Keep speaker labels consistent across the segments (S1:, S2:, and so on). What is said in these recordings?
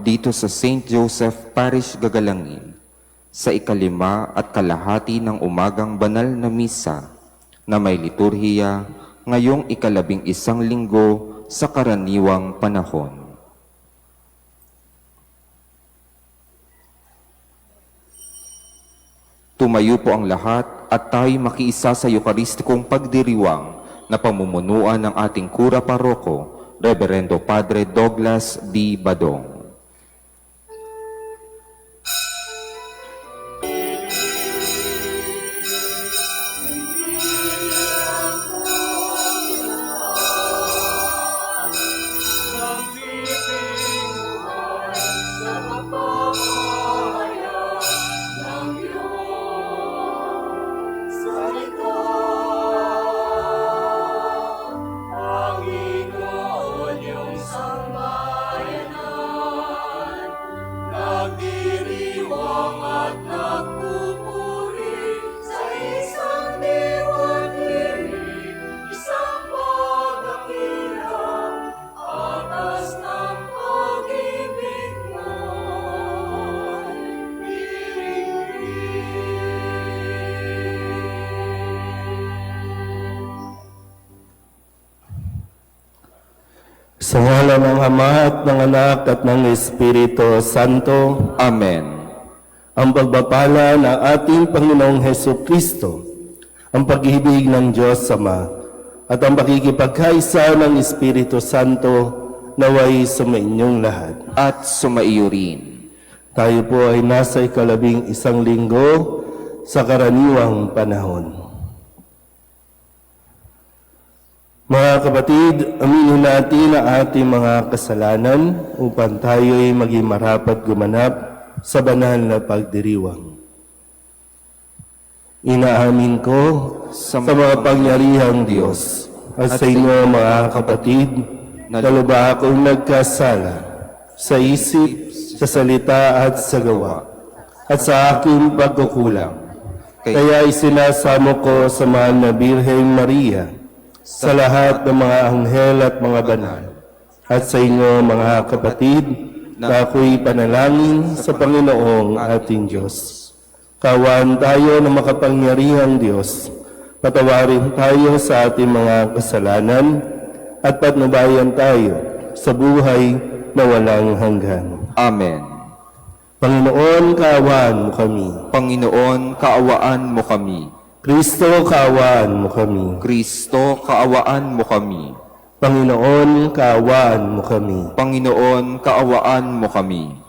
S1: dito sa St. Joseph Parish, Gagalangin, sa 5:30 ng umagang banal na misa na may liturhiya ngayong 11 linggo sa karaniwang panahon. Tumayo po ang lahat at tayo makiisa sa Eucharistikong pagdiriwang na pamumunuan ng ating Kura Paroko, Reverendo Padre Douglas D. Badong.
S2: Sa ngalan ng Ama at ng Anak at ng Espiritu Santo.
S1: Amen.
S2: Ang pagbapala ng ating Panginoong Hesukristo, ang pag-ibig ng Diyos Ama, at ang pakikipagkaisa ng Espiritu Santo naway sumainyong lahat.
S1: At sumaiyo rin.
S2: Tayo po ay nasa 11 linggo sa karaniwang panahon. Mga kapatid, aminin natin ang ating mga kasalanan upang tayo'y maging marapat gumanap sa banal na pagdiriwang. Inaamin ko sa mga pangyarihang Diyos at sa inyo mga kapatid na lubha akong nagkasala sa isip, sa salita at sa gawa at sa aking pagkukulang. Kaya isinasamo ko sa mahal na Birheng Maria, sa lahat ng mga anghel at mga banal, at sa inyo mga kapatid, na ako'y panalangin sa Panginoong ating Diyos. Kawan tayo ng makapangyarihang Diyos, patawarin tayo sa ating mga kasalanan, at patnubayan tayo sa buhay na walang hanggan.
S1: Amen.
S2: Panginoon, kaawaan mo kami.
S1: Panginoon, kaawaan mo kami.
S2: Kristo, kaawaan mo kami.
S1: Kristo, kaawaan mo kami.
S2: Panginoon, kaawaan mo kami.
S1: Panginoon, kaawaan mo kami.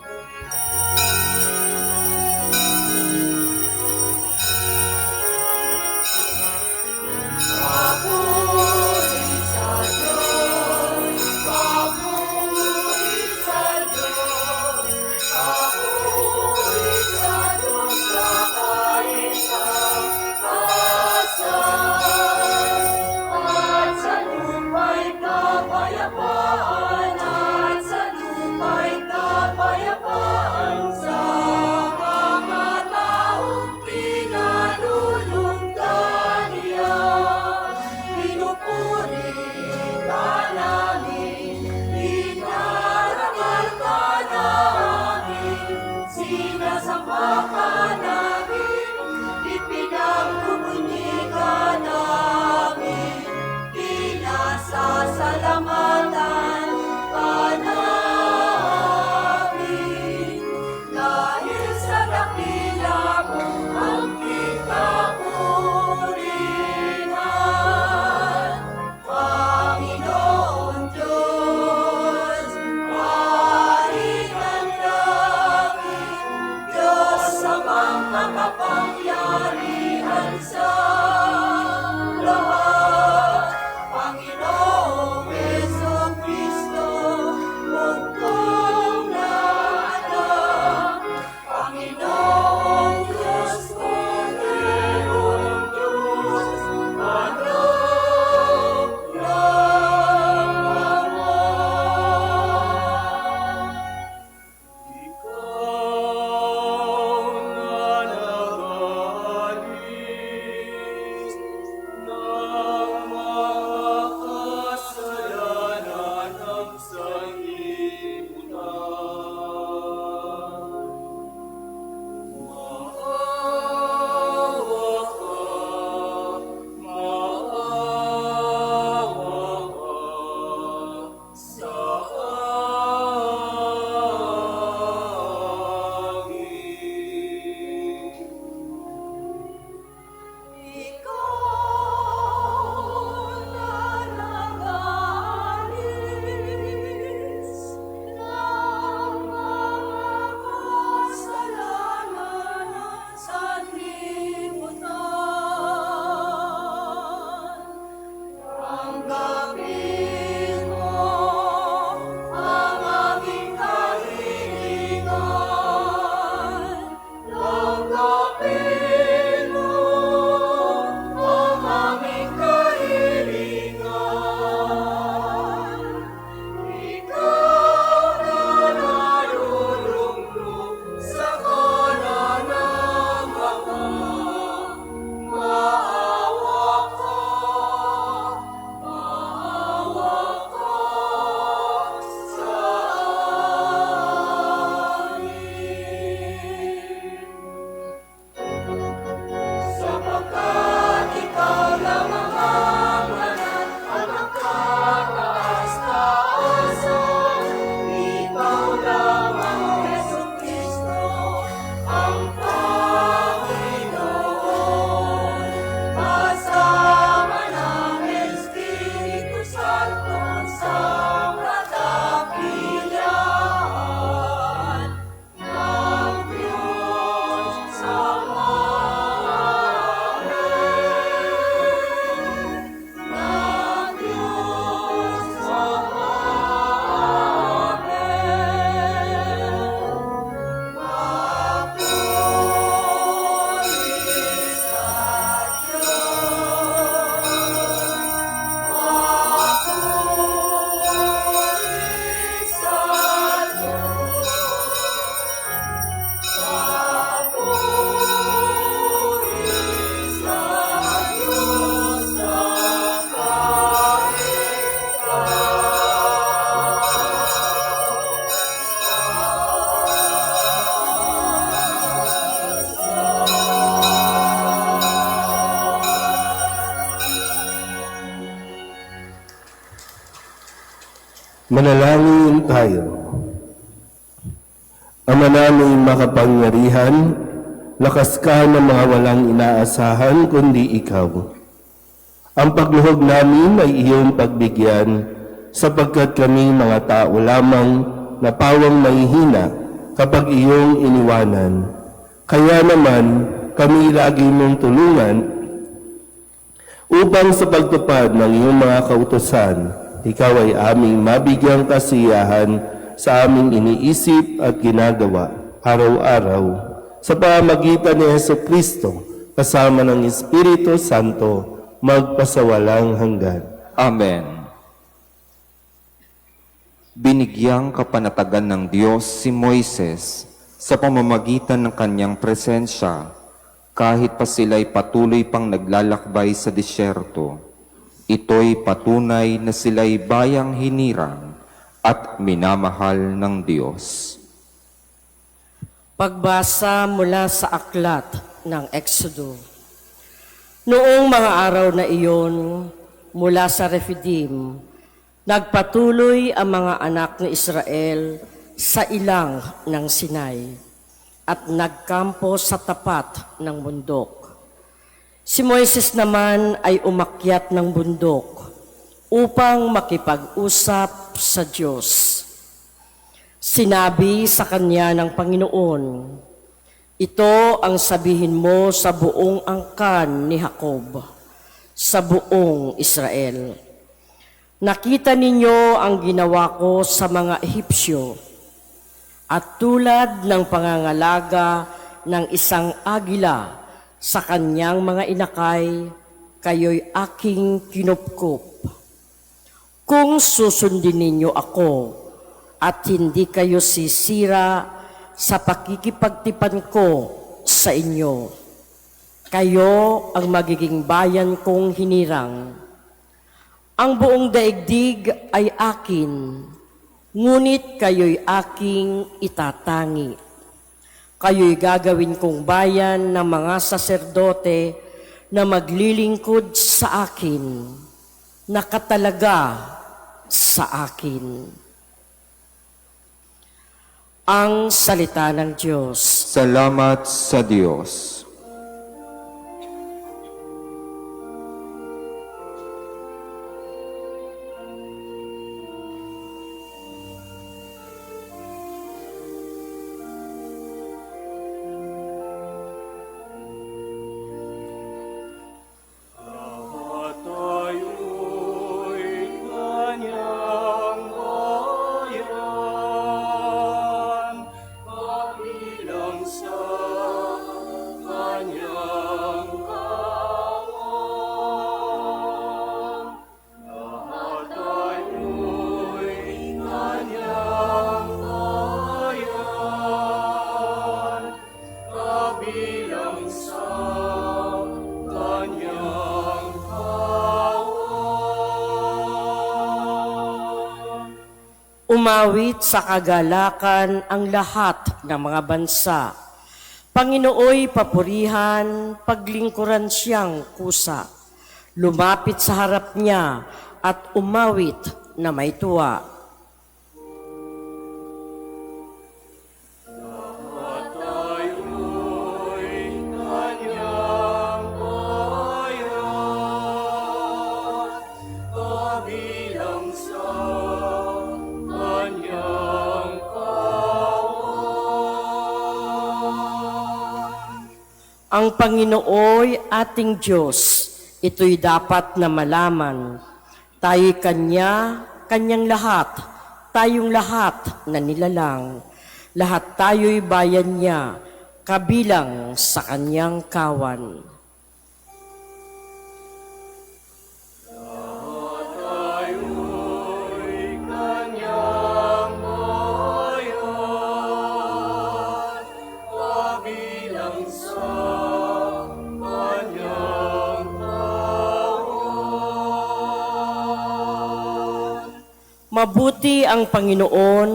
S3: Kapayapaan at sa lupa'y kapayapaan.
S2: Manalangin tayo. Ama namin makapangyarihan, lakas ka ng mga walang inaasahan kundi ikaw. Ang pagluhog namin ay iyong pagbigyan sapagkat kami mga tao lamang na pawang mahihina kapag iyong iniwanan. Kaya naman kami lagi mong tulungan upang sa pagtupad ng iyong mga kautusan, ikaw ay aming mabigyang kasiyahan sa aming iniisip at ginagawa araw-araw sa pamamagitan ni Jesucristo kasama ng Espiritu Santo magpasawalang hanggan.
S1: Amen. Binigyang kapanatagan ng Diyos si Moises sa pamamagitan ng kanyang presensya kahit pa sila'y patuloy pang naglalakbay sa disyerto. Ito'y patunay na sila'y bayang hinirang at minamahal ng Diyos.
S3: Pagbasa mula sa aklat ng Exodo. Noong mga araw na iyon, mula sa Rephidim, nagpatuloy ang mga anak ni Israel sa ilang ng Sinai at nagkampo sa tapat ng bundok. Si Moises naman ay umakyat ng bundok upang makipag-usap sa Diyos. Sinabi sa kanya ng Panginoon, "Ito ang sabihin mo sa buong angkan ni Jacob, sa buong Israel. Nakita ninyo ang ginawa ko sa mga Ehipsyo, at tulad ng pangangalaga ng isang agila sa kanyang mga inakay, kayo'y aking kinupkup. Kung susundin ninyo ako at hindi kayo sisira sa pakikipagtipan ko sa inyo, kayo ang magiging bayan kong hinirang. Ang buong daigdig ay akin, ngunit kayo'y aking itatangi. Kayo'y gagawin kong bayan ng mga saserdote na maglilingkod sa akin, nakatalaga sa akin." Ang salita ng Diyos.
S1: Salamat sa Diyos.
S3: Umawit sa kagalakan ang lahat ng mga bansa. Panginooy papurihan, paglingkuran siyang kusa. Lumapit sa harap niya at umawit na may tuwa. Ang Panginooy ating Diyos, ito'y dapat na malaman. Tayo'y Kanyang lahat, tayong lahat na nilalang. Lahat tayo'y bayan niya, kabilang sa Kanyang kawan. Mabuti ang Panginoon,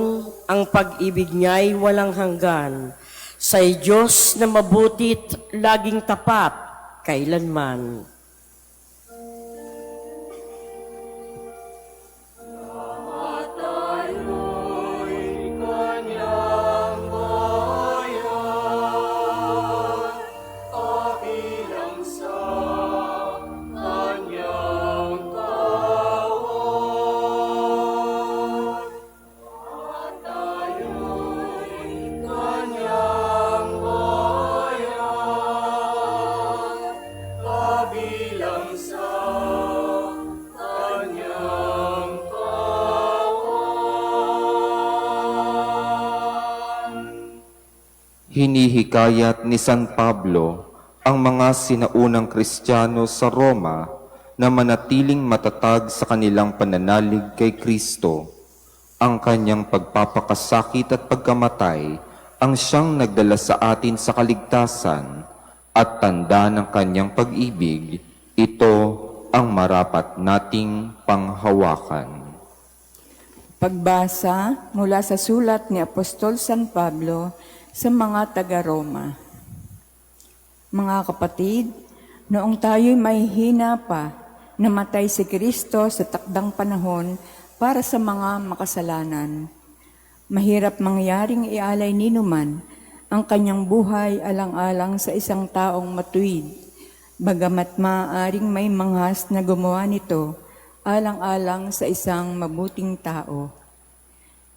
S3: ang pag-ibig niya'y walang hanggan. Sa'y Diyos na mabuti't laging tapat kailanman.
S1: Hinihikayat ni San Pablo ang mga sinaunang Kristiyano sa Roma na manatiling matatag sa kanilang pananalig kay Kristo. Ang kanyang pagpapakasakit at pagkamatay ang siyang nagdala sa atin sa kaligtasan at tanda ng kanyang pag-ibig. Ito ang marapat nating panghawakan.
S4: Pagbasa mula sa sulat ni Apostol San Pablo sa mga taga-Roma. Mga kapatid, noong tayo'y may hina pa, namatay si Kristo sa takdang panahon para sa mga makasalanan. Mahirap mangyaring ialay ninuman ang kanyang buhay alang-alang sa isang taong matuwid, bagamat maaaring may manghas na gumawa nito alang-alang sa isang mabuting tao.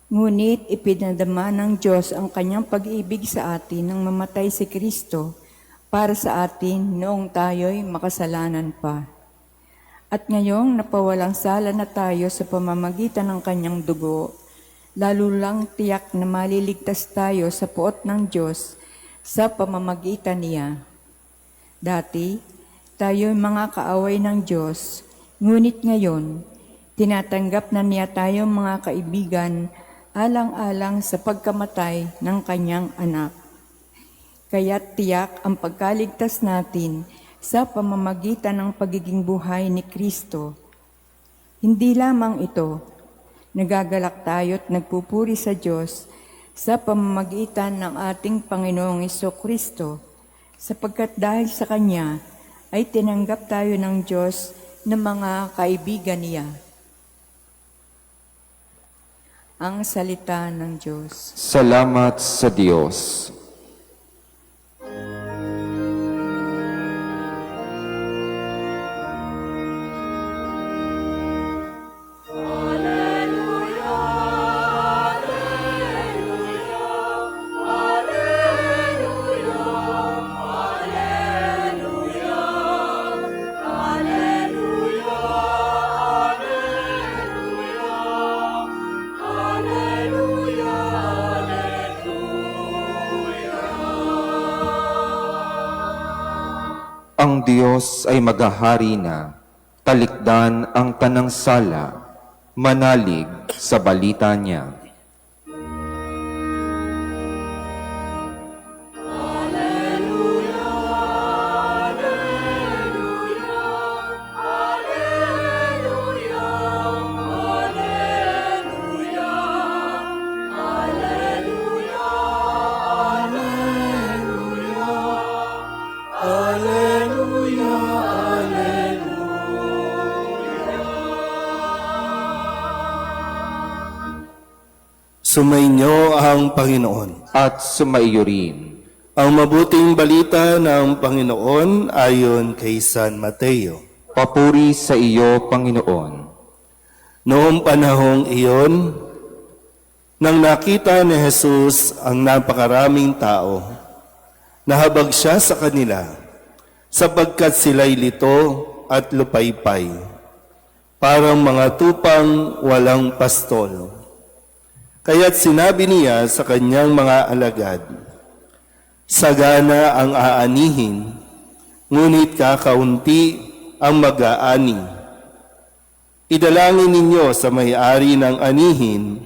S4: Ngunit ipinadama ng Diyos ang kanyang pag-ibig sa atin nang mamatay si Kristo para sa atin noong tayo'y makasalanan pa. At ngayong napawalang sala na tayo sa pamamagitan ng kanyang dugo, lalo lang tiyak na maliligtas tayo sa puot ng Diyos sa pamamagitan niya. Dati, tayo'y mga kaaway ng Diyos, ngunit ngayon, tinatanggap na niya tayong mga kaibigan alang-alang sa pagkamatay ng kanyang anak. Kaya't tiyak ang pagkaligtas natin sa pamamagitan ng pagiging buhay ni Kristo. Hindi lamang ito, nagagalak tayo at nagpupuri sa Diyos sa pamamagitan ng ating Panginoong Jesucristo, sapagkat dahil sa Kanya ay tinanggap tayo ng Diyos ng mga kaibigan niya. Ang salita ng Diyos.
S1: Salamat sa Diyos. Ang Diyos ay maghahari na, talikdan ang tanang sala, manalig sa balita niya.
S2: Sumainyo ang Panginoon.
S1: At sumaiyo rin.
S2: Ang mabuting balita ng Panginoon ayon kay San Mateo.
S1: Papuri sa iyo, Panginoon.
S2: Noong panahong iyon, nang nakita ni Jesus ang napakaraming tao, nahabag siya sa kanila, sapagkat sila'y lito at lupaypay, parang mga tupang walang pastol. Kaya't sinabi niya sa kanyang mga alagad, sagana ang aanihin, ngunit kakaunti ang mag-aani. Idalangin ninyo sa may-ari ng anihin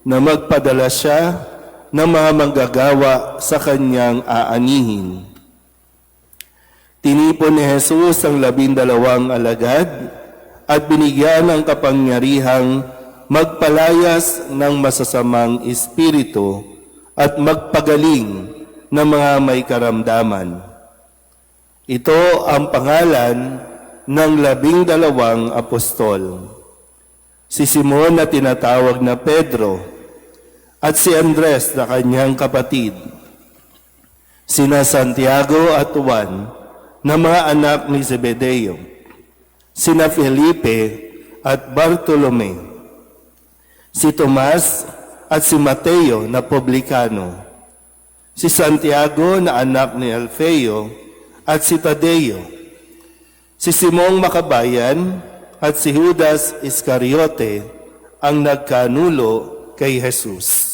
S2: na magpadala siya ng mga manggagawa sa kanyang aanihin. Tinipon ni Jesus ang 12 alagad at binigyan ng kapangyarihang magpalayas ng masasamang espiritu at magpagaling ng mga may karamdaman. Ito ang pangalan ng 12 apostol. Si Simon na tinatawag na Pedro at si Andres na kanyang kapatid. Sina Santiago at Juan na mga anak ni Zebedeo. Sina Felipe at Bartolome. Si Tomas at si Mateo na publikano, si Santiago na anak ni Alfeo at si Tadeo, si Simong Makabayan at si Judas Iscariote ang nagkanulo kay Jesus.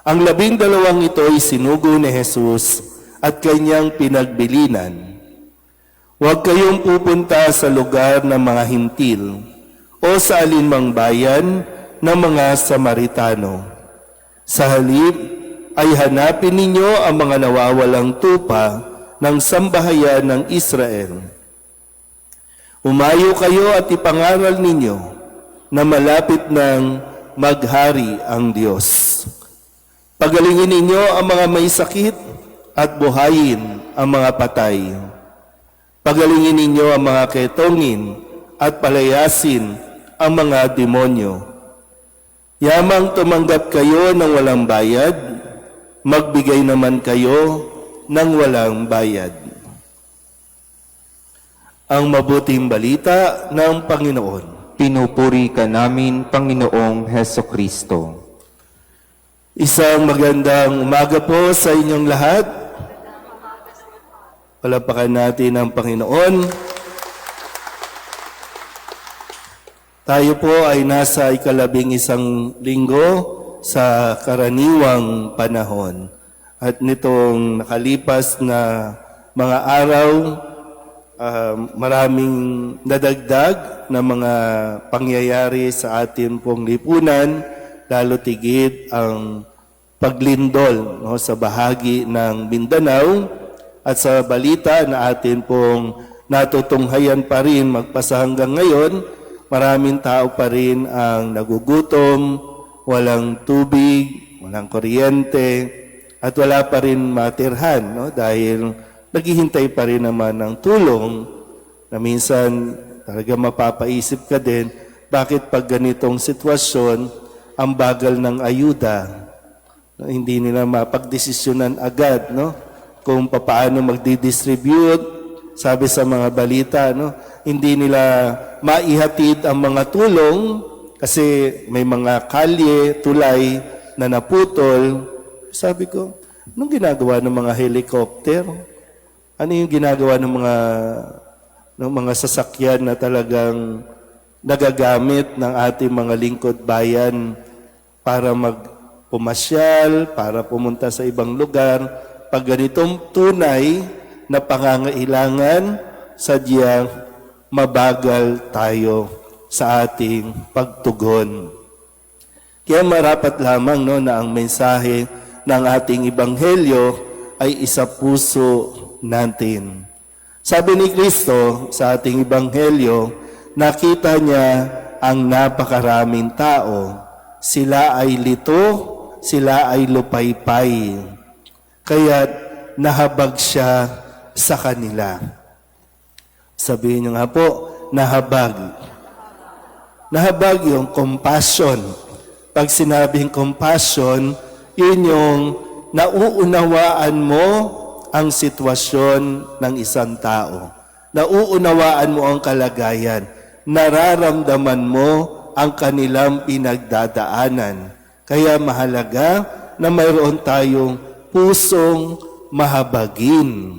S2: Ang 12 ito ay sinugo ni Jesus at kanyang pinagbilinan. Huwag kayong pupunta sa lugar ng mga hintil o sa alinmang bayan ng mga Samaritano. Sa halip ay hanapin ninyo ang mga nawawalang tupa ng sambahayan ng Israel. Umayo kayo at ipangaral ninyo na malapit ng maghari ang Diyos. Pagalingin ninyo ang mga may sakit at buhayin ang mga patay. Pagalingin ninyo ang mga ketongin at palayasin ang mga demonyo. Yamang tumanggap kayo ng walang bayad, magbigay naman kayo ng walang bayad. Ang mabuting balita ng Panginoon.
S1: Pinupuri ka namin, Panginoong Heso Kristo.
S2: Isang magandang umaga po sa inyong lahat. Palapakan natin ang Panginoon. Tayo po ay nasa 11 linggo sa karaniwang panahon. At nitong nakalipas na mga araw, maraming nadagdag na mga pangyayari sa ating pong lipunan, lalo tigit ang paglindol sa bahagi ng Mindanao at sa balita na atin pong natutunghayan pa rin magpasa hanggang ngayon, maraming tao pa rin ang nagugutom, walang tubig, walang kuryente, at wala pa rin matirhan dahil naghihintay pa rin naman ng tulong na minsan talaga mapapaisip ka din, bakit pag ganitong sitwasyon, ang bagal ng ayuda. Hindi nila mapagdesisyonan agad, kung paano magdi-distribute. Sabi sa mga balita, hindi nila maihatid ang mga tulong kasi may mga kalye, tulay na naputol. Sabi ko, anong ginagawa ng mga helicopter? Ano yung ginagawa ng mga sasakyan na talagang nagagamit ng ating mga lingkod bayan para magpumasyal, para pumunta sa ibang lugar? Pag ganitong tunay na pangangailangan, sadyang mabagal tayo sa ating pagtugon. Kaya marapat lamang na ang mensahe ng ating Ebanghelyo ay isa puso natin. Sabi ni Kristo sa ating Ebanghelyo, nakita niya ang napakaraming tao. Sila ay lito, sila ay lupaypay. Kaya nahabag siya sa kanila. Sabihin niyo nga po, nahabag. Nahabag yung compassion. Pag sinabing compassion, yun yung nauunawaan mo ang sitwasyon ng isang tao. Nauunawaan mo ang kalagayan. Nararamdaman mo ang kanilang pinagdadaanan. Kaya mahalaga na mayroon tayong pusong mahabagin.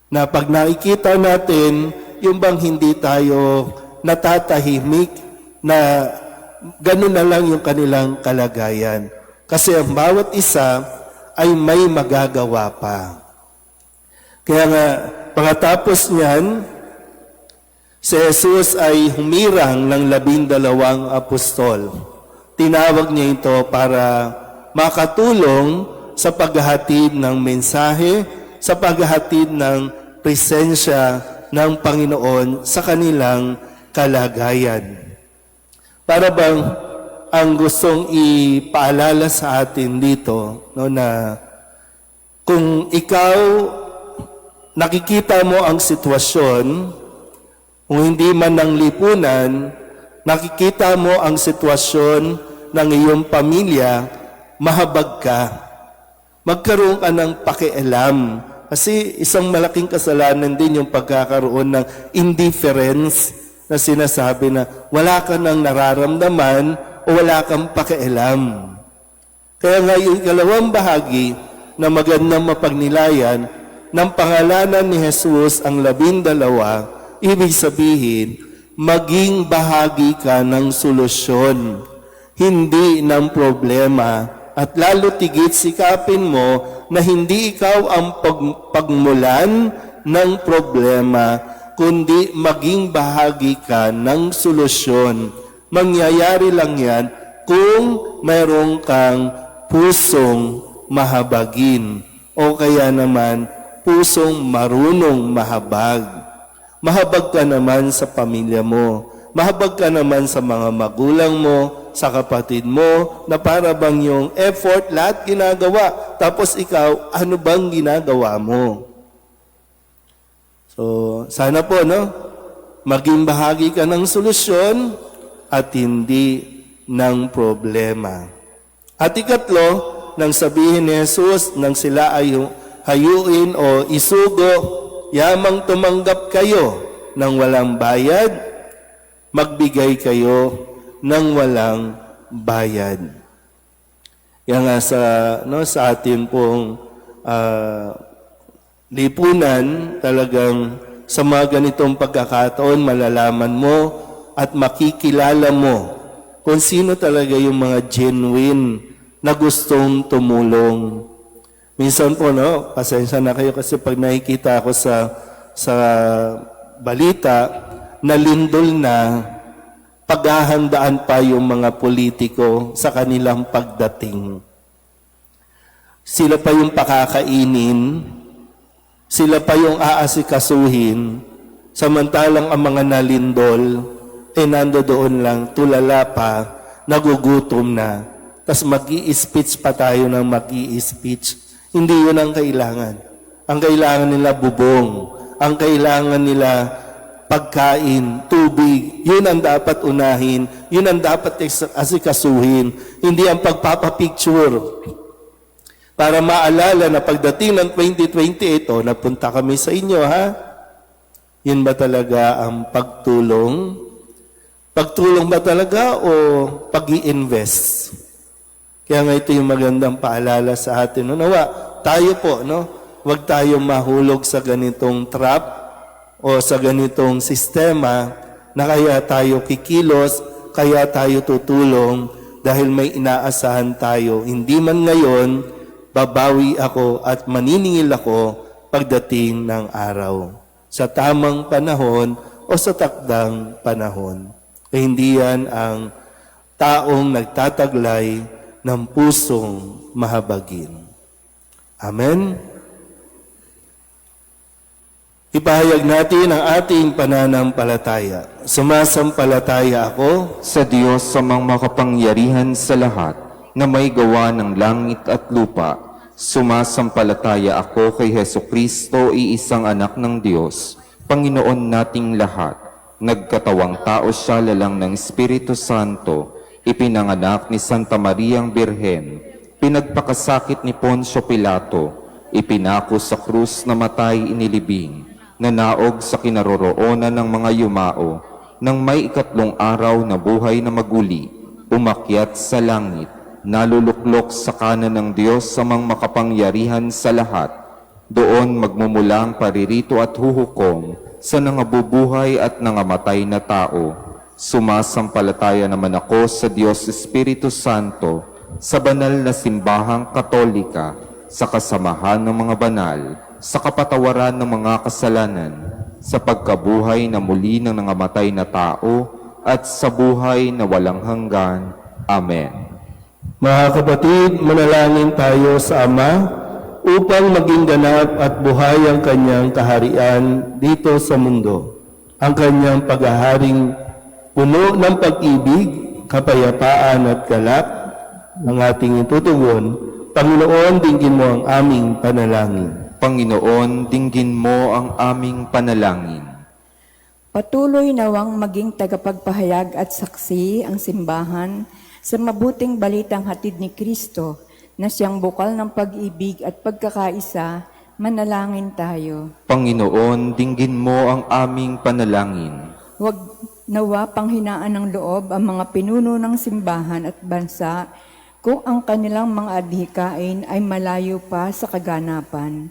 S2: Na pag nakikita natin, yung bang hindi tayo natatahimik na ganun na lang yung kanilang kalagayan. Kasi ang bawat isa ay may magagawa pa. Kaya nga, pagkatapos niyan, si Jesus ay humirang ng 12 apostol. Tinawag niya ito para makatulong sa paghahatid ng mensahe, sa paghahatid ng presensya ng Panginoon sa kanilang kalagayan. Para bang ang gustong ipaalala sa atin dito, na kung ikaw nakikita mo ang sitwasyon, kung hindi man ng lipunan, nakikita mo ang sitwasyon ng iyong pamilya, mahabag ka. Magkaroon ka ng pakialam. Kasi isang malaking kasalanan din yung pagkakaroon ng indifference na sinasabi na wala ka nang nararamdaman o wala kang pakialam. Kaya nga yung ikalawang bahagi na magandang mapagnilayan ng pangalanan ni Jesus ang 12, ibig sabihin, maging bahagi ka ng solusyon, hindi ng problema At lalo tigit sikapin mo na hindi ikaw ang pagmulan ng problema, kundi maging bahagi ka ng solusyon. Mangyayari lang yan kung mayroong kang pusong mahabagin o kaya naman pusong marunong mahabag. Mahabag ka naman sa pamilya mo. Mahabag ka naman sa mga magulang mo, sa kapatid mo, na para bang yung effort, lahat ginagawa. Tapos ikaw, ano bang ginagawa mo? So, sana po, no? Maging bahagi ka ng solusyon at hindi ng problema. At ikatlo, nang sabihin ni Jesus, nang sila ay hayuin o isugo, yamang tumanggap kayo ng walang bayad, magbigay kayo ng walang bayad. Yan nga sa atin pong lipunan, talagang sa mga ganitong pagkakataon, malalaman mo at makikilala mo kung sino talaga yung mga genuine na gustong tumulong. Minsan po, no, pasensya na kayo kasi pag nakikita ako sa balita, nalindol na paghahandaan pa yung mga politiko sa kanilang pagdating. Sila pa yung pakakainin, sila pa yung aasikasuhin, samantalang ang mga nalindol, nandoon lang, tulala pa, nagugutom na, tas mag-i-speech pa tayo ng mag-i-speech. Hindi yun ang kailangan. Ang kailangan nila bubong, ang kailangan nila pagkain, tubig, yun ang dapat unahin, yun ang dapat asikasuhin, hindi ang pagpapapicture. Para maalala na pagdating ng 2028, napunta kami sa inyo, ha? Yun ba talaga ang pagtulong? Pagtulong ba talaga o pag-i-invest? Kaya nga ito yung magandang paalala sa atin. Nawa, tayo po, no? Huwag tayong mahulog sa ganitong trap, o sa ganitong sistema na kaya tayo kikilos, kaya tayo tutulong dahil may inaasahan tayo. Hindi man ngayon, babawi ako at maniningil ako pagdating ng araw. Sa tamang panahon o sa takdang panahon. Hindi yan ang taong nagtataglay ng pusong mahabagin. Amen? Ipahayag natin ang ating pananampalataya. Sumasampalataya ako
S1: Sa Diyos sa mga makapangyarihan sa lahat, na may gawa ng langit at lupa, sumasampalataya ako kay Hesukristo, iisang anak ng Diyos, Panginoon nating lahat. Nagkatawang tao siya lalang ng Espiritu Santo, ipinanganak ni Santa Mariang Birhen, pinagpakasakit ni Poncio Pilato, ipinako sa krus na matay inilibing, nanaog sa kinaroroonan ng mga yumao, nang may ikatlong araw na buhay na maguli, umakyat sa langit, naluluklok sa kanan ng Diyos sa mga makapangyarihan sa lahat. Doon magmumulang paririto at huhukom sa nangabubuhay at nangamatay na tao. Sumasampalataya naman ako sa Diyos Espiritu Santo, sa banal na simbahang Katolika, sa kasamahan ng mga banal, sa kapatawaran ng mga kasalanan, sa pagkabuhay na muli ng nangamatay na tao, at sa buhay na walang hanggan. Amen.
S2: Mga kapatid, manalangin tayo sa Ama upang maging ganap at buhay ang kanyang kaharian dito sa mundo. Ang kanyang paghaharing puno ng pag-ibig, kapayapaan at galak ng ating itutugon. Panginoon, dinggin mo ang aming panalangin.
S1: Panginoon, dinggin mo ang aming panalangin.
S4: Patuloy nawang maging tagapagpahayag at saksi ang simbahan sa mabuting balitang hatid ni Kristo na siyang bukal ng pag-ibig at pagkakaisa. Manalangin tayo.
S1: Panginoon, dinggin mo ang aming panalangin.
S4: Huwag nawa panghinaan ng loob ang mga pinuno ng simbahan at bansa kung ang kanilang mga adhikain ay malayo pa sa kaganapan.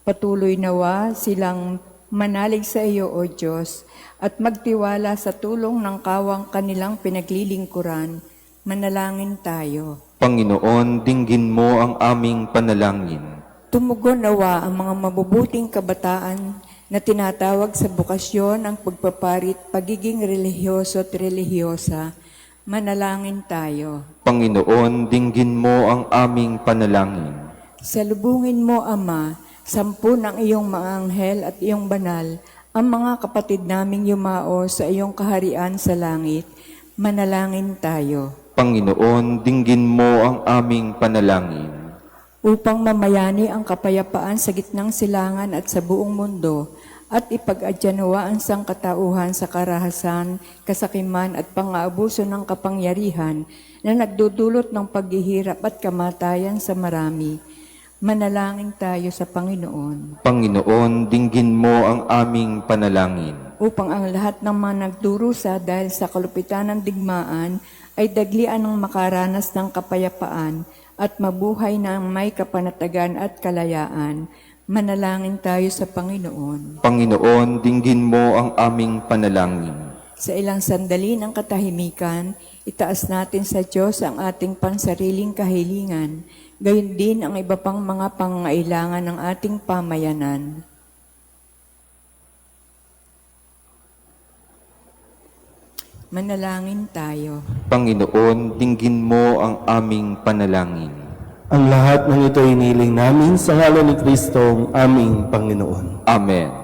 S4: Patuloy nawa silang manalig sa iyo, O Diyos, at magtiwala sa tulong ng kawang kanilang pinaglilingkuran. Manalangin tayo.
S1: Panginoon, dinggin mo ang aming panalangin.
S4: Tumugon nawa ang mga mabubuting kabataan na tinatawag sa bukasyon ang pagpaparit, pagiging relihiyoso at relihiyosa. Manalangin tayo.
S1: Panginoon, dinggin mo ang aming panalangin.
S4: Salubungin mo, Ama, 10 ng iyong mga anghel at iyong banal, ang mga kapatid naming yumao sa iyong kaharian sa langit. Manalangin tayo.
S1: Panginoon, dinggin mo ang aming panalangin.
S4: Upang mamayani ang kapayapaan sa gitnang silangan at sa buong mundo, at ipag-adyanawa ang sangkatauhan sa karahasan, kasakiman at pang-aabuso ng kapangyarihan na nagdudulot ng paghihirap at kamatayan sa marami. Manalangin tayo sa Panginoon.
S1: Panginoon, dinggin mo ang aming panalangin.
S4: Upang ang lahat ng mga nagdurusa dahil sa kalupitan ng digmaan ay daglian ng makaranas ng kapayapaan at mabuhay ng may kapanatagan at kalayaan. Manalangin tayo sa Panginoon.
S1: Panginoon, dinggin mo ang aming panalangin.
S4: Sa ilang sandali ng katahimikan, itaas natin sa Diyos ang ating pansariling kahilingan, gayon din ang iba pang mga pangangailangan ng ating pamayanan. Manalangin tayo.
S1: Panginoon, dinggin mo ang aming panalangin.
S2: Ang lahat ng ito iniling namin sa ngalan ni Kristo, aming Panginoon.
S1: Amen.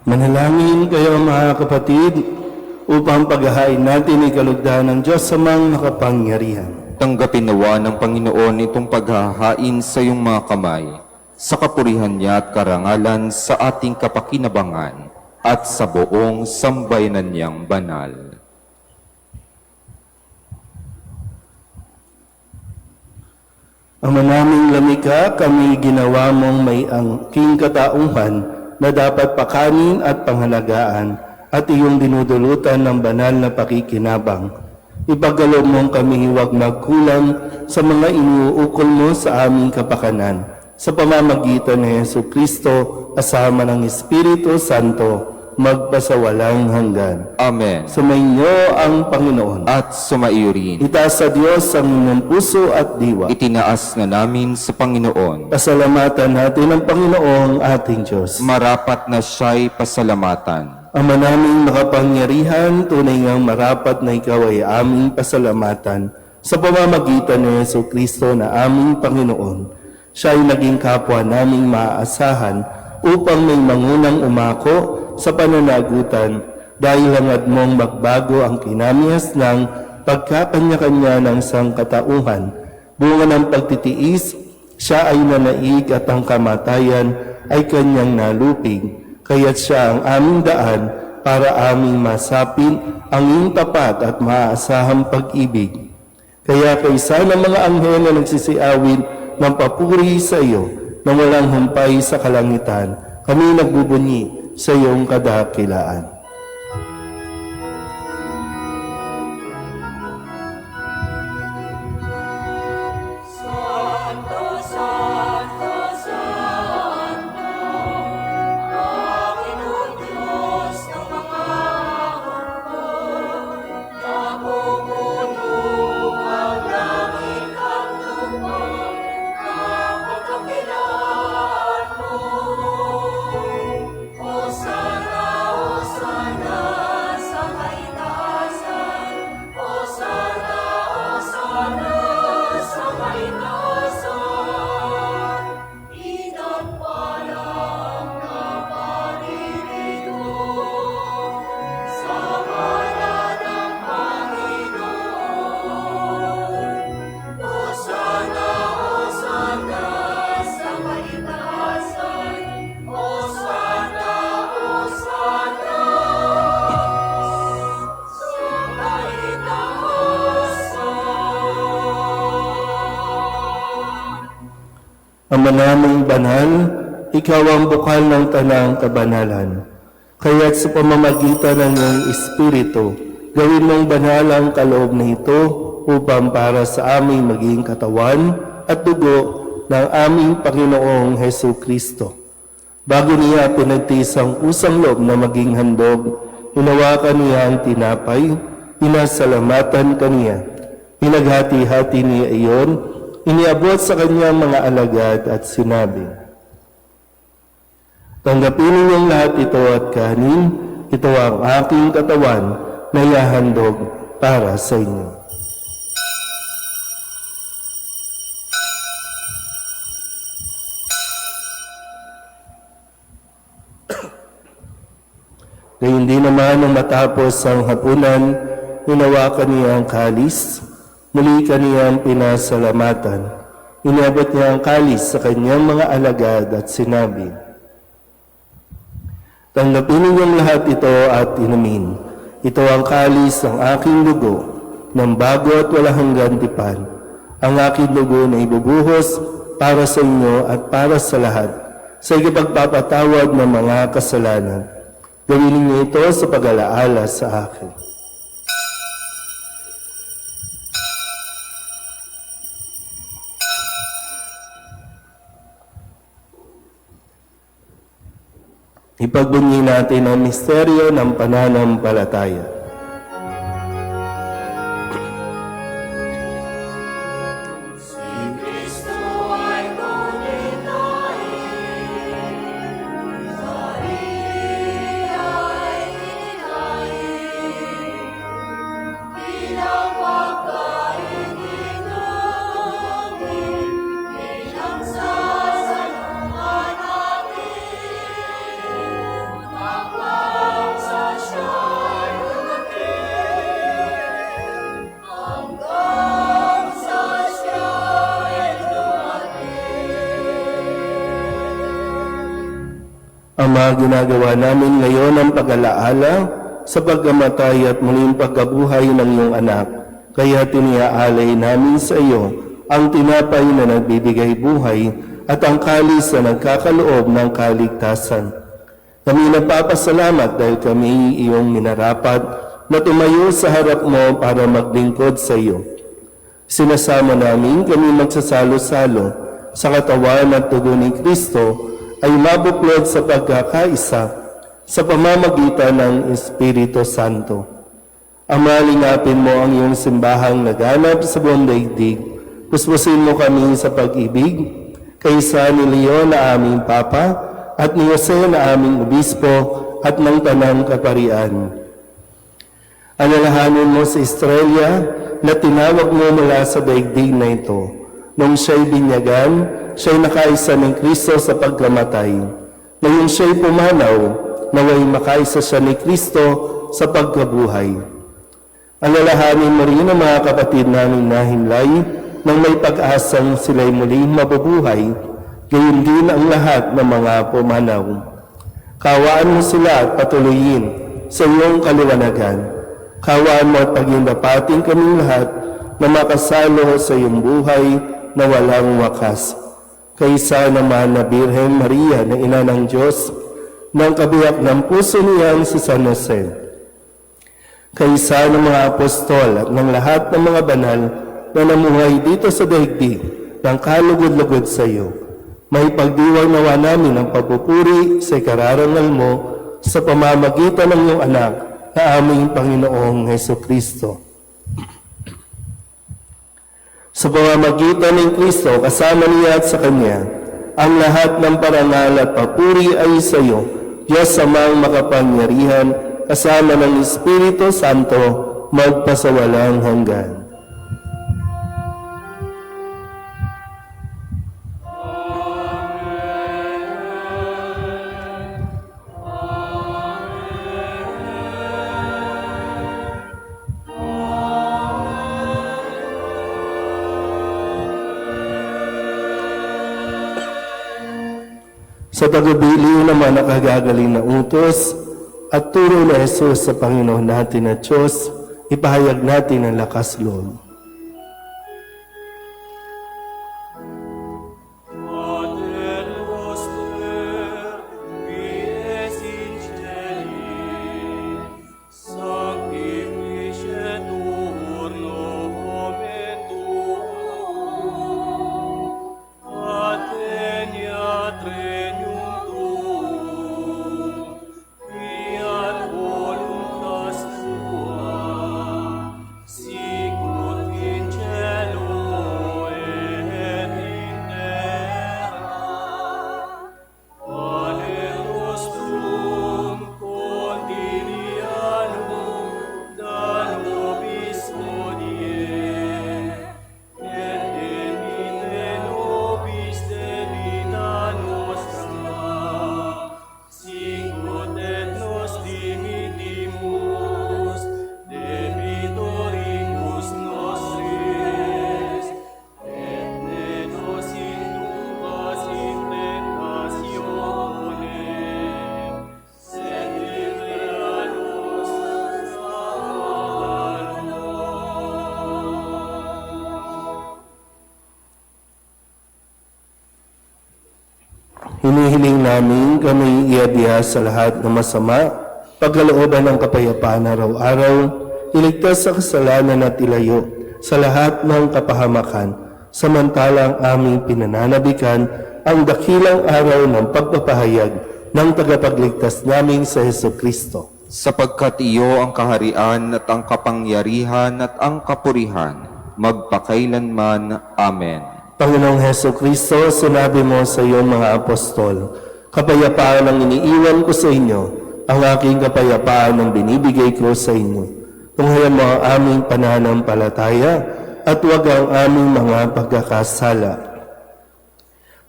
S2: Manalangin kayo mga kapatid upang paghahain natin ay kalugdan ng Diyos sa mga makapangyarihan.
S1: Tanggapin nawa ng Panginoon itong paghahain sa iyong mga kamay, sa kapurihan niya at karangalan sa ating kapakinabangan at sa buong sambayanan niyang banal.
S2: Ama naming lamika, kami ginawa mong may angking katauhan na dapat pakanin at panghalagaan at iyong dinudulutan ng banal na pakikinabang. Ipagkaloob mong kami huwag magkulang sa mga iniuukol mo sa aming kapakanan sa pamamagitan ni Yesu Kristo kasama ng Espiritu Santo magpasawalang hanggan.
S1: Amen.
S2: Sumainyo ang Panginoon.
S1: At sumaiyo rin.
S2: Itaas sa Diyos ang inyong puso at diwa.
S1: Itinaas na namin sa Panginoon.
S2: Pasalamatan natin ang Panginoong ating Diyos.
S1: Marapat na siya'y pasalamatan.
S2: Ama naming makapangyarihan, tunay ngang marapat na ikaw ay aming pasalamatan sa pamamagitan ni Yesu Kristo na aming Panginoon. Siya ay naging kapwa naming maaasahan upang may mangunang umako sa pananagutan dahil hangad mong magbago ang kinamihas ng pagkakanya-kanya ng sangkatauhan. Bunga ng pagtitiis, siya ay nanaig at ang kamatayan ay kanyang nalupig. Kaya't siya ang aming daan para aming masapin ang iyong tapat at maaasahang pag-ibig. Kaya kaysa ng mga anghel na nagsisiawin ng papuri sa iyo na walang humpay sa kalangitan, kami nagbubunyi sa iyong kadakilaan. Ama naming banal, ikaw ang bukal ng tanang kabanalan. Kaya't sa pamamagitan ng iyong Espiritu, gawin mong banal ang kaloob na ito upang para sa aming maging katawan at dugo ng aming Panginoong Hesu Kristo. Bago niya pinagtiis ang kusang loob na maging handog, hinawakan niya ang tinapay, pinasalamatan kaniya. Pinaghati-hati niya iyon, iniabot sa kanyang mga alagad at sinabi, "Tanggapin ninyong lahat ito at kanin, ito ang aking katawan na ihahandog para sa inyo." Gayun din naman nang matapos ang hapunan, hinawakan niya ang kalis, muli kaniyang pinasalamatan. Inabot niya ang kalis sa kanyang mga alagad at sinabi, "Tanggapin ninyong lahat ito at inumin. Ito ang kalis ng aking dugo, ng bago at walang hanggang tipan. Ang aking dugo na ibubuhos para sa inyo at para sa lahat, sa ikapagpapatawad ng mga kasalanan. Gawin ninyo ito sa pag-alaala sa akin." Ipagbunyi natin ang misteryo ng pananampalataya. Ama, ginagawa namin ngayon ang pag-alaala sa pagkamatay at muling pagkabuhay ng iyong anak. Kaya tiniaalay namin sa iyo ang tinapay na nagbibigay buhay at ang kalis na nagkakaloob ng kaligtasan. Kami nagpapasalamat dahil kami iyong minarapat na tumayo sa harap mo para maglingkod sa iyo. Sinasama namin kami magsasalo-salo sa katawan at dugo ni Kristo ay mabuklod sa pagkakaisa sa pamamagitan ng Espiritu Santo. Ama, lingapin mo ang iyong simbahang naganap sa buong daigdig. Puspusin mo kami sa pag-ibig, kaysa ni Leon na aming Papa, at ni Jose na aming Obispo, at ng Tanang Kaparian. Alalahanin mo sa Estrella na tinawag mo mula sa daigdig na ito. Nung siya'y binyagan, siya'y nakaisa ng Kristo sa pagkamatay. Ngayong siya'y pumanaw, naway makaisa siya ni Kristo sa pagkabuhay. Alalahanin mo rin ang mga kapatid naming nahimlay nang may pag-asang sila'y muling mabubuhay, gayon din ang lahat ng mga pumanaw. Kawaan mo sila at patuloyin sa iyong kaliwanagan. Kawaan mo at pagindapating kaming lahat na makasalo sa iyong buhay na walang wakas. Kaysa naman na Birhen Maria na ina ng Diyos, ng kabiyak ng puso niyan si San Jose. Kaysa ng mga apostol at ng lahat ng mga banal na namuhay dito sa daigdig ng kalugod-lugod sa iyo, may pagdiwang nawa namin ang pagpupuri sa ikararangal mo sa pamamagitan ng iyong anak na aming Panginoong Hesu Kristo. Sa pamamagitan ng Kristo, kasama niya at sa Kanya, ang lahat ng parangal at papuri ay sa iyo, Diyos Amang makapangyarihan, kasama ng Espiritu Santo, magpasawalang hanggan. Sa tagubiliw naman nakagagaling na utos at turo na Jesus sa Panginoon natin at Diyos, ipahayag natin ang lakas loob. Hinihiling namin kami iadya sa lahat ng masama, pagkalooban ng kapayapaan araw-araw, iligtas sa kasalanan at ilayo sa lahat ng kapahamakan, samantalang aming pinananabikan ang dakilang araw ng pagpapahayag ng tagapagligtas naming sa Hesukristo.
S1: Sapagkat iyo ang kaharian at ang kapangyarihan at ang kapurihan, magpakailanman. Amen.
S2: Panginoong Hesukristo, sinabi mo sa iyong mga apostol, kapayapaan ang iniiwan ko sa inyo, ang aking kapayapaan ang binibigay ko sa inyo. Tunghayan mo ang aming pananampalataya at huwag ang aming mga pagkakasala.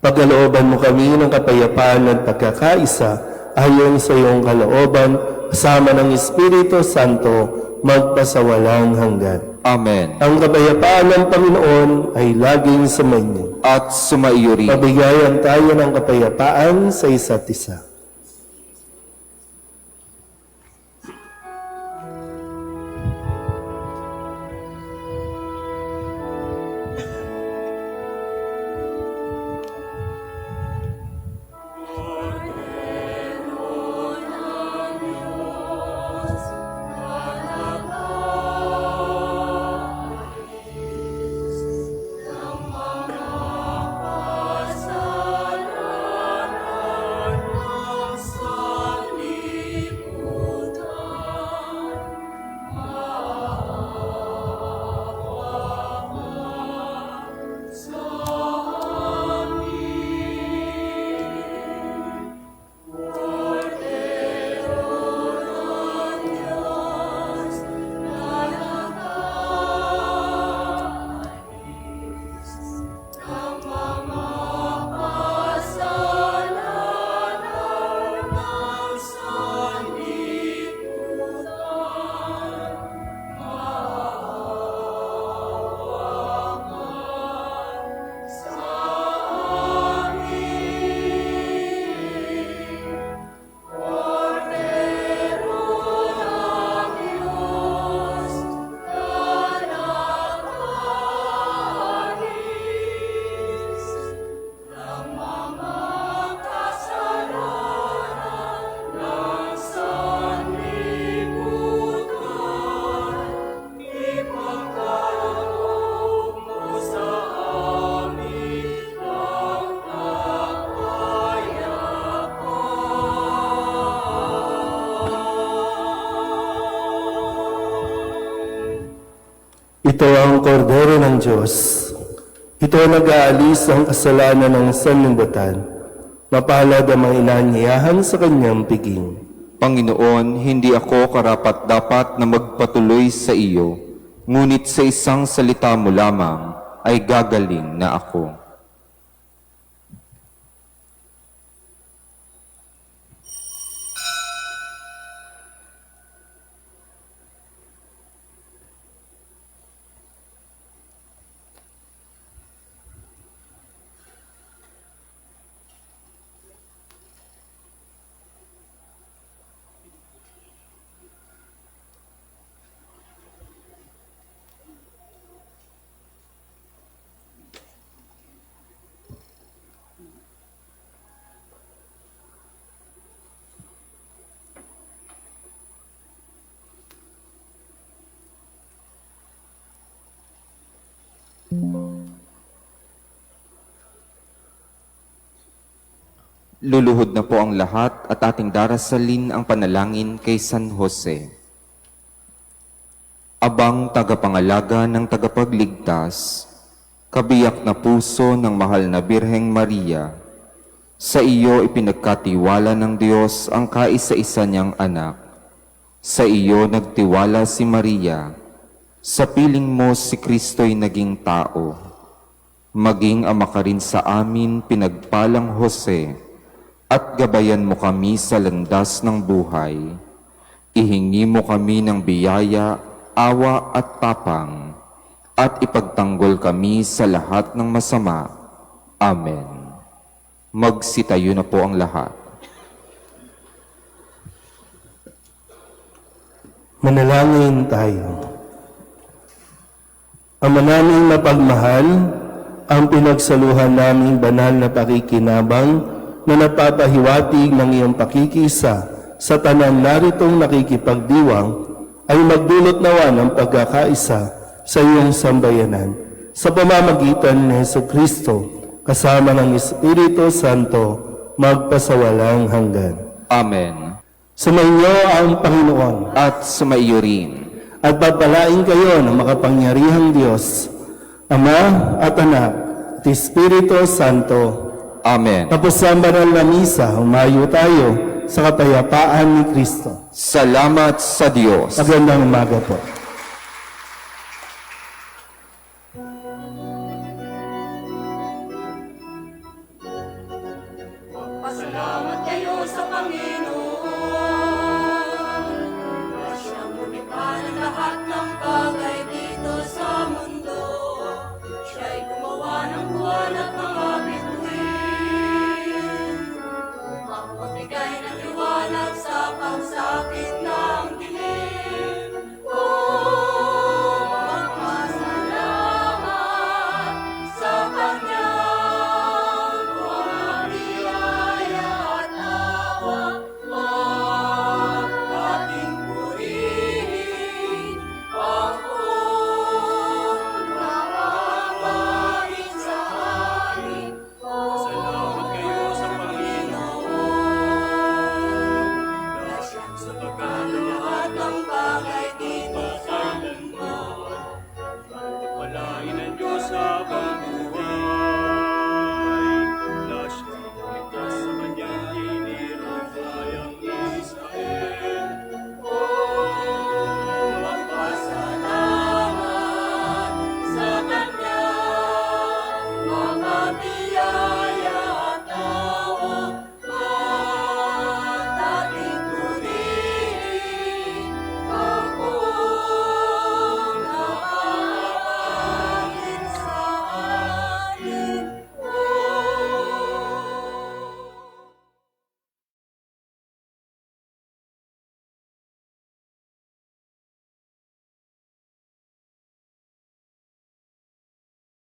S2: Pagkalooban mo kami ng kapayapaan at pagkakaisa ayon sa iyong kalooban, kasama ng Espiritu Santo, magpasawalang hanggan.
S1: Amen.
S2: Ang kapayapaan ng Panginoon ay laging sumainyo.
S1: At sumaiyo rin.
S2: Pabigayan tayo ng kapayapaan sa isa't isa. Ito ang kordero ng Diyos. Ito ang nag-aalis ng kasalanan ng sanlibutan. Mapalad ang mga inanyayahan sa kanyang piging.
S1: Panginoon, hindi ako karapat-dapat na magpatuloy sa iyo, ngunit sa isang salita mo lamang ay gagaling na ako. Luluhod na po ang lahat at ating darasalin ang panalangin kay San Jose. Abang tagapangalaga ng tagapagligtas, kabiyak na puso ng mahal na Birheng Maria, sa iyo ipinagkatiwala ng Diyos ang kaisa-isa niyang anak. Sa iyo nagtiwala si Maria, sa piling mo si Kristo'y naging tao. Maging ama ka rin sa amin, pinagpalang Jose, at gabayan mo kami sa landas ng buhay. Ihingi mo kami ng biyaya, awa at tapang, at ipagtanggol kami sa lahat ng masama. Amen. Magsitayo na po ang lahat.
S2: Manalangin tayo. Ama naming mapagmahal, ang pinagsaluhan naming banal na pakikinabang na napapahiwatig ng iyong pakikisa sa tanan naritong nakikipagdiwang ay magdulot nawa ng pagkakaisa sa iyong sambayanan sa pamamagitan ni Jesucristo kasama ng Espiritu Santo magpasawalang hanggan.
S1: Amen.
S2: Sumainyo ang Panginoon
S1: At sumaiyo rin.
S2: at pagpalain kayo ng makapangyarihang Diyos, Ama at Anak at Espiritu Santo.
S1: Amen.
S2: Tapos ang banal na misa, humayo tayo sa kapayapaan ni Kristo.
S1: Salamat sa Diyos.
S2: Magandang umaga po.
S5: Pasalamat kayo sa Panginoon. Siyang lumikha ng lahat ng bagay dito sa mundo. Siya'y gumawa ng buwan at